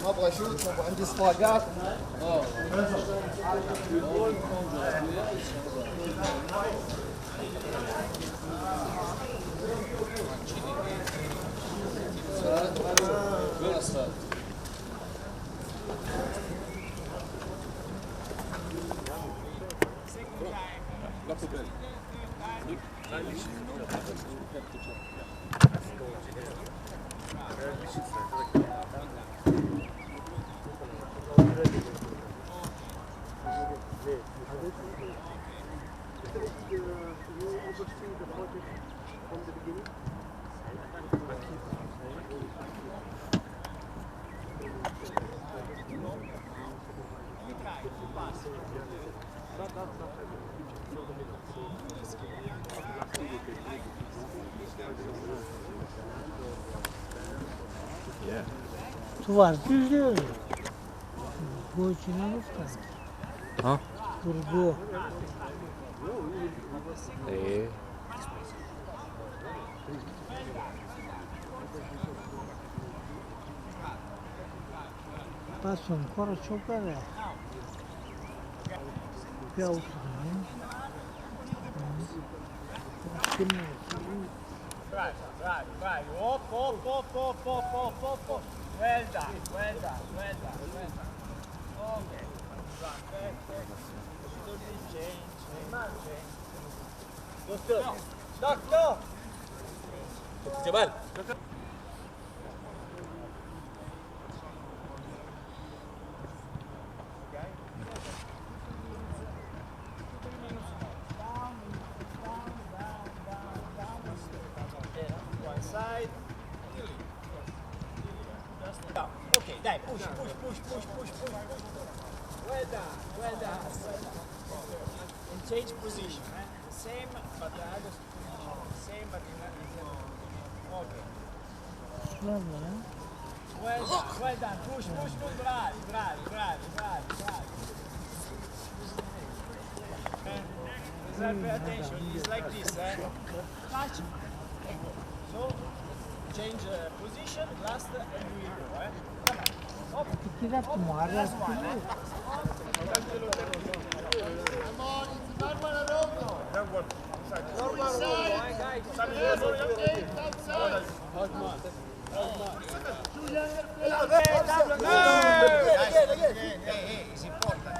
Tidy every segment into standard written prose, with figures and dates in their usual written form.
ما ابغى اشوت عندي صفاقات. Tu var düzlüyor. Bu içine bakar. Ha? Kurgu. Passano ancora a giocare. Più Vai. Op. Well done. Okay. Perfect. Change. Doctor. جمال One side. Okay, dai, push. Well done. And change position, Same, but the other position. Same, but in okay. Well done. Push. Bravi. Pay attention. It's like this, Touch. So, change position, last, and we go, Hop. Tirato mare. Last one, It's important.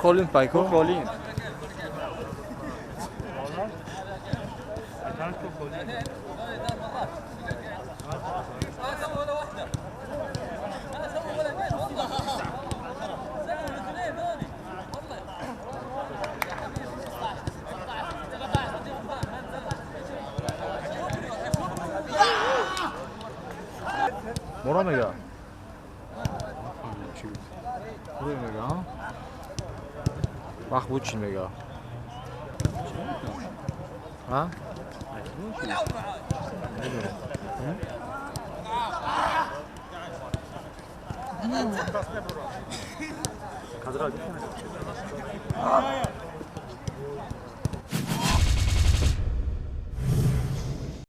خولین پایکو خولین مرا میگه برای میگه وقت بود چی میگه ها 가더라고.